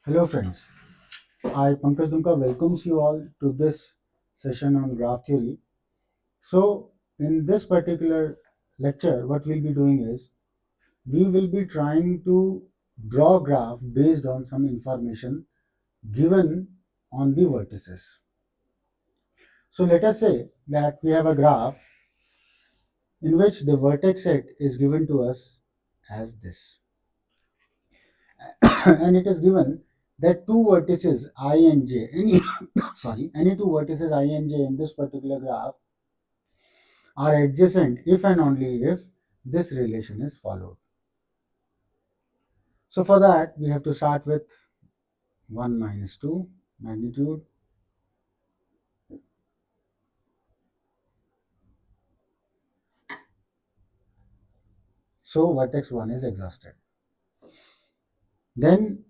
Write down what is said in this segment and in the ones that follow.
Hello friends, I Pankaj Dunka welcomes you all to this session on graph theory. So in this particular lecture, what we'll be doing is we will be trying to draw a graph based on some information given on the vertices. So let us say that we have a graph in which the vertex set is given to us as this. And it is given that two vertices I and j, any any two vertices I and j in this particular graph are adjacent if and only if this relation is followed. So for that we have to start with 1 minus 2 magnitude. So vertex 1 is exhausted. Then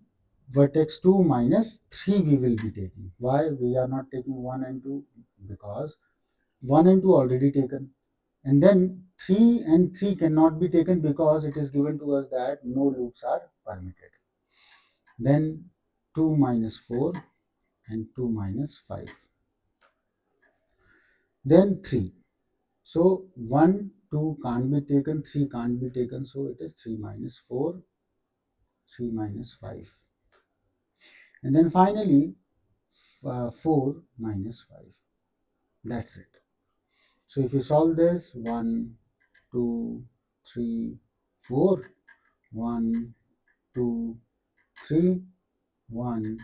vertex 2 minus 3 we will be taking. Why we are not taking 1 and 2? Because 1 and 2 already taken. And then 3 and 3 cannot be taken because it is given to us that no loops are permitted. Then 2 minus 4 and 2 minus 5. Then 3. So 1, 2 can't be taken, 3 can't be taken. So it is 3 minus 4, 3 minus 5. And then finally 4 minus 5. That's it. So if you solve this, 1, 2, 3, 4, 1, 2, 3, 1,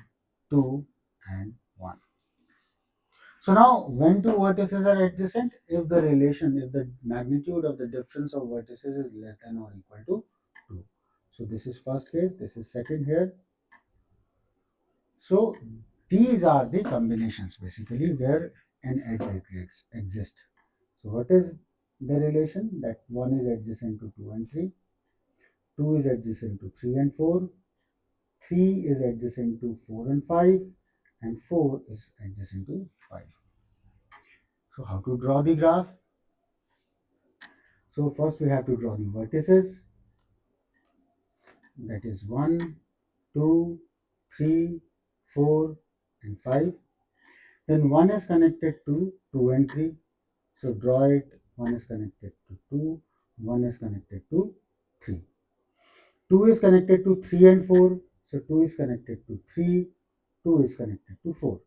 2, and 1. So now when two vertices are adjacent, if the magnitude of the difference of vertices is less than or equal to 2. So this is first case, this is second here. So these are the combinations basically where an edge exists. So what is the relation? That 1 is adjacent to 2 and 3, 2 is adjacent to 3 and 4, 3 is adjacent to 4 and 5, and 4 is adjacent to 5. So how to draw the graph? So first we have to draw the vertices, that is 1, 2, 3, 4, and 5. Then 1 is connected to 2 and 3. So draw it. 1 is connected to 2, 1 is connected to 3. 2 is connected to 3 and 4. So 2 is connected to 3, 2 is connected to 4.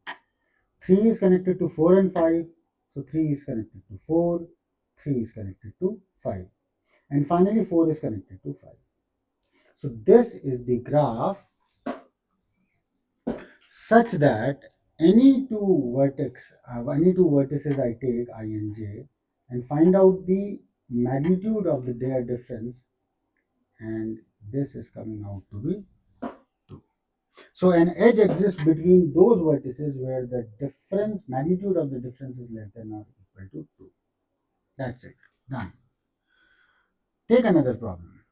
3 is connected to 4 and 5. So 3 is connected to 4, 3 is connected to 5. And finally 4 is connected to 5. So this is the graph such that any two vertices I take I and j and find out the magnitude of their difference, and this is coming out to be 2. So an edge exists between those vertices where the magnitude of the difference is less than or equal to 2. That's it. Done. Take another problem.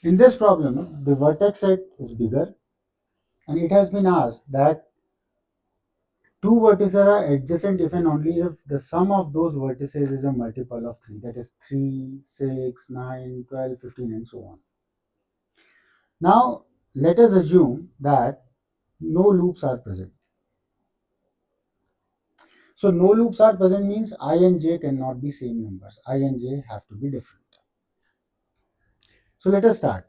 In this problem, the vertex set is bigger, and it has been asked that two vertices are adjacent if and only if the sum of those vertices is a multiple of 3, that is 3, 6, 9, 12, 15, and so on. Now, let us assume that no loops are present. So, no loops are present means I and j cannot be same numbers. I and j have to be different. So, let us start.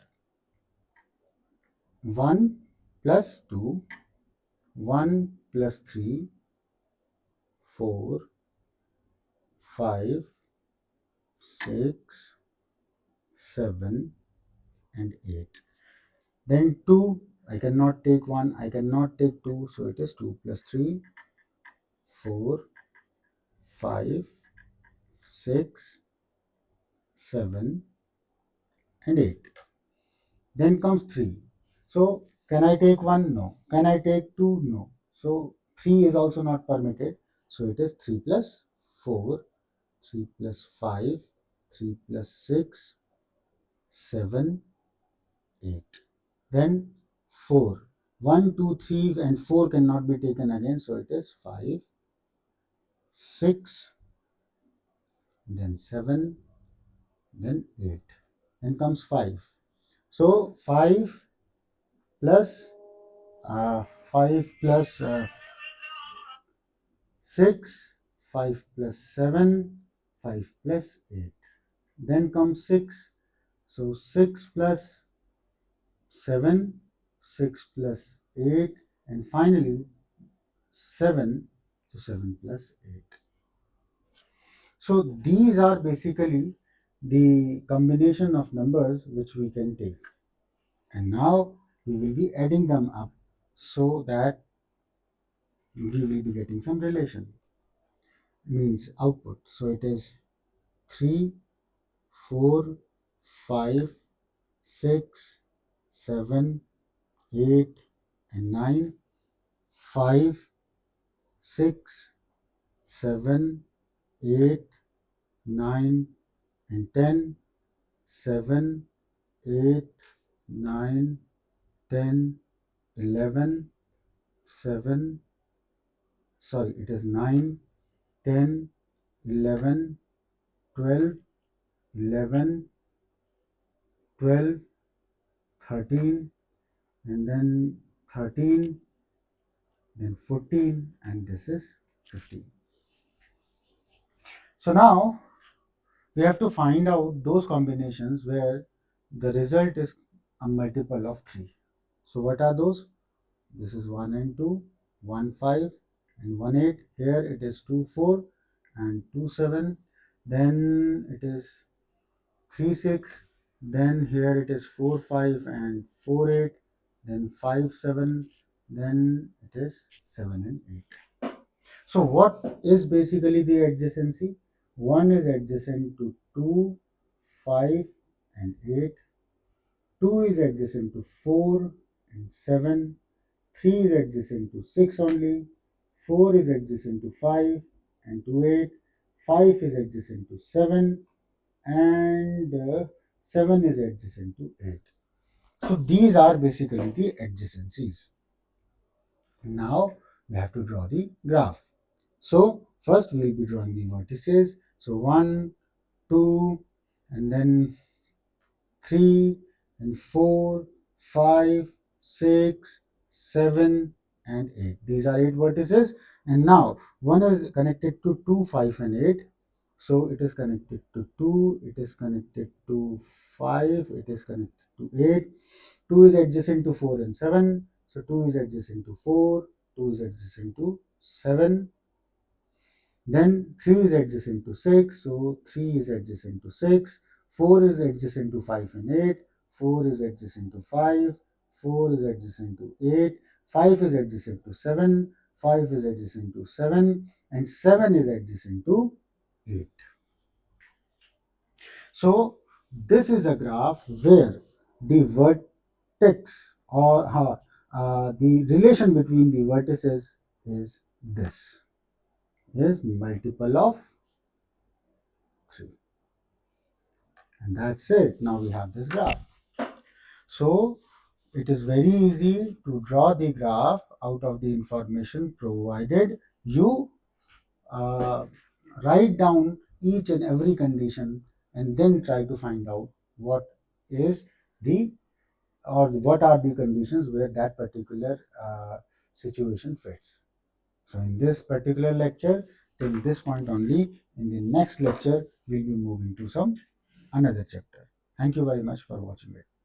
1 plus 2, 1 plus 3, 4, 5, 6, 7, and 8. Then 2, I cannot take 1, I cannot take 2, so it is 2 plus 3, 4, 5, 6, 7, and 8. Then comes 3. So can I take 1? No. Can I take 2? No. So 3 is also not permitted. So it is 3 plus 4, 3 plus 5, 3 plus 6, 7, 8. Then 4. 1, 2, 3, and 4 cannot be taken again. So it is 5, 6, then 7, then 8. Then comes 5. So 5 plus 5 plus 6, 5 plus 7, 5 plus 8. Then comes 6. So 6 plus 7, 6 plus 8, and finally 7, so 7 plus 8. So these are basically the combination of numbers which we can take. And now we will be adding them up so that we will be getting some relation, means output. So it is 3, 4, 5, 6, 7, 8, and 9, 5, 6, 7, 8, 9, and 10, 7, 8, 9, 10, 11, 7, sorry, it is 9, 10, 11, 12, 11, 12, 13, and then 13, then 14, and this is 15. So now we have to find out those combinations where the result is a multiple of 3. So what are those? This is 1 and 2, 1 5 and 1 8. Here it is 2 4 and 2 7. Then it is 3 6. Then here it is 4 5 and 4 8. Then 5 7. Then it is 7 and 8. So what is basically the adjacency? 1 is adjacent to 2, 5 and 8. 2 is adjacent to 4 and 7. 3 is adjacent to 6 only. 4 is adjacent to 5 and to 8. 5 is adjacent to 7 and 7 is adjacent to 8. So these are basically the adjacencies. Now we have to draw the graph. So first we will be drawing the vertices. So 1, 2, and then 3, and 4, 5, 6, 7, and 8. These are 8 vertices. And now one is connected to 2, 5, and 8. So it is connected to 2, it is connected to 5, it is connected to 8. 2 is adjacent to 4 and 7. So 2 is adjacent to 4, 2 is adjacent to 7. Then 3 is adjacent to 6, so 3 is adjacent to 6. 4 is adjacent to 5 and 8. 4 is adjacent to 5. 4 is adjacent to 8. 5 is adjacent to 7. 5 is adjacent to 7. And 7 is adjacent to 8. So this is a graph where the vertex or the relation between the vertices is this, is multiple of 3. And that's it. Now we have this graph. So it is very easy to draw the graph out of the information provided you uh, write down each and every condition and then try to find out what is the or what are the conditions where that particular situation fits. So in this particular lecture, till this point only, in the next lecture, we'll be moving to some another chapter. Thank you very much for watching it.